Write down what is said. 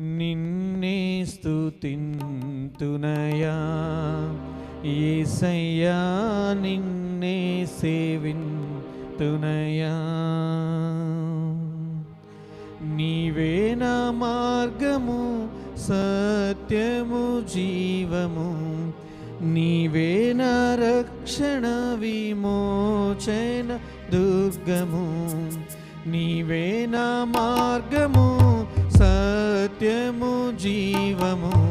నిన్నే స్తుతింతునయా యేసయ్యా, నిన్నే సేవింతునయా. నీవే నా మార్గము, సత్యము, జీవము, నీవే నా రక్షణ, విమోచన దుర్గము. నీవే నా మార్గము, సత్యము, జీవము,